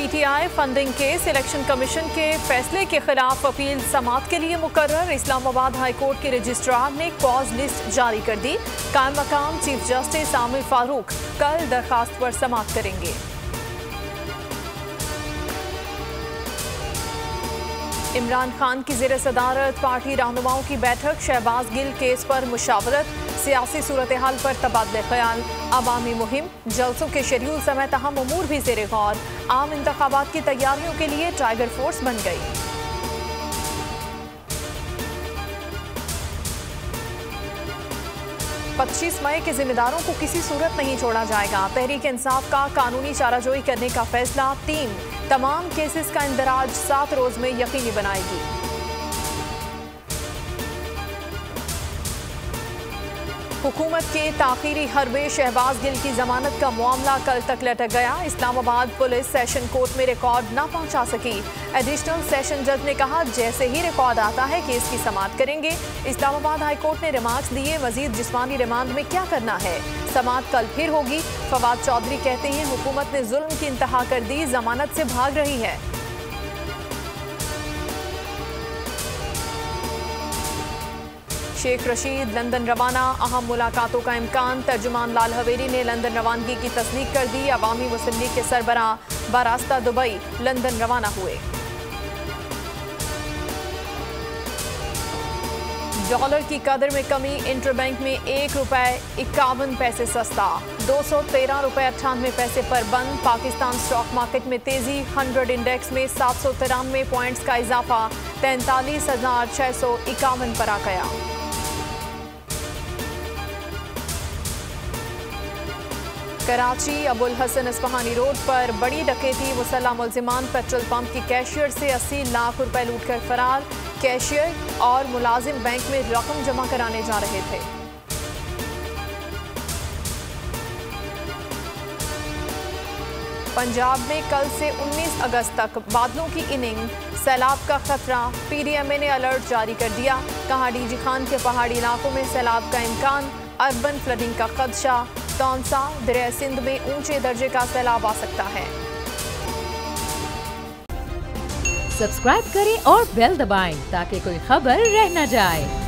PTI funding case election commission के फैसले के खिलाफ अपील समाअत के लिए मुकर्रर। इस्लामाबाद हाई कोर्ट के रजिस्ट्रार ने कॉज लिस्ट जारी कर दी। कायम मकाम चीफ जस्टिस आमिर फारूक कल दरखास्त पर समाअत करेंगे। इमरान खान की ज़ेर सदारत पार्टी रहनुमाओं की बैठक। शहबाज गिल केस पर मुशावरत, सियासी सूरत हाल पर तबादले ख्याल, अवामी मुहिम, जलसों के शेड्यूल समेत अहम उमूर भी ज़ेर गौर। आम इंतखाबात की तैयारियों के लिए टाइगर फोर्स बन गई। 25 मई के जिम्मेदारों को किसी सूरत नहीं छोड़ा जाएगा। तहरीक इंसाफ का कानूनी चाराजोई करने का फैसला। टीम तमाम केसेस का इंदराज 7 रोज में यकीनी बनाएगी। हुकूमत के ताखीरी हरबे शहबाज गिल की जमानत का मामला कल तक लटक गया। इस्लामाबाद पुलिस सेशन कोर्ट में रिकॉर्ड न पहुंचा सकी। एडिशनल सेशन जज ने कहा जैसे ही रिकॉर्ड आता है केस की समाअत करेंगे। इस्लामाबाद हाई कोर्ट ने रिमार्क्स दिए, मजीद जिस्मानी रिमांड में क्या करना है। समाअत कल फिर होगी। फवाद चौधरी कहते हैं हुकूमत ने जुल्म की इंतहा कर दी, जमानत से भाग रही है। शेख रशीद लंदन रवाना, अहम मुलाकातों का इम्कान। तर्जुमान लाल हवेली ने लंदन रवानगी की तस्दीक कर दी। अवामी मुस्लिम लीग के सरबराह बारास्ता दुबई लंदन रवाना हुए। डॉलर की कदर में कमी, इंटरबैंक में ₹1.51 सस्ता, 213 रुपये 98 पैसे पर बंद। पाकिस्तान स्टॉक मार्केट में तेजी, 100 इंडेक्स में 793 पॉइंट्स का इजाफा, 43,651 पर आ गया। कराची अबुल हसन इस्फहानी रोड पर बड़ी डकैती, मुसल्लह मुलजिमान पेट्रोल पंप की कैशियर से 80 लाख रुपए लूटकर फरार। कैशियर और मुलाजिम बैंक में रकम जमा कराने जा रहे थे। पंजाब में कल से 19 अगस्त तक बादलों की इनिंग, सैलाब का खतरा। PDMA ने अलर्ट जारी कर दिया। कहा डीजी खान के पहाड़ी इलाकों में सैलाब का इम्कान, अर्बन फ्लडिंग का खदशा। तौंसा दरिया सिंध में ऊंचे दर्जे का सैलाब आ सकता है। सब्सक्राइब करें और बेल दबाएं ताकि कोई खबर रह न जाए।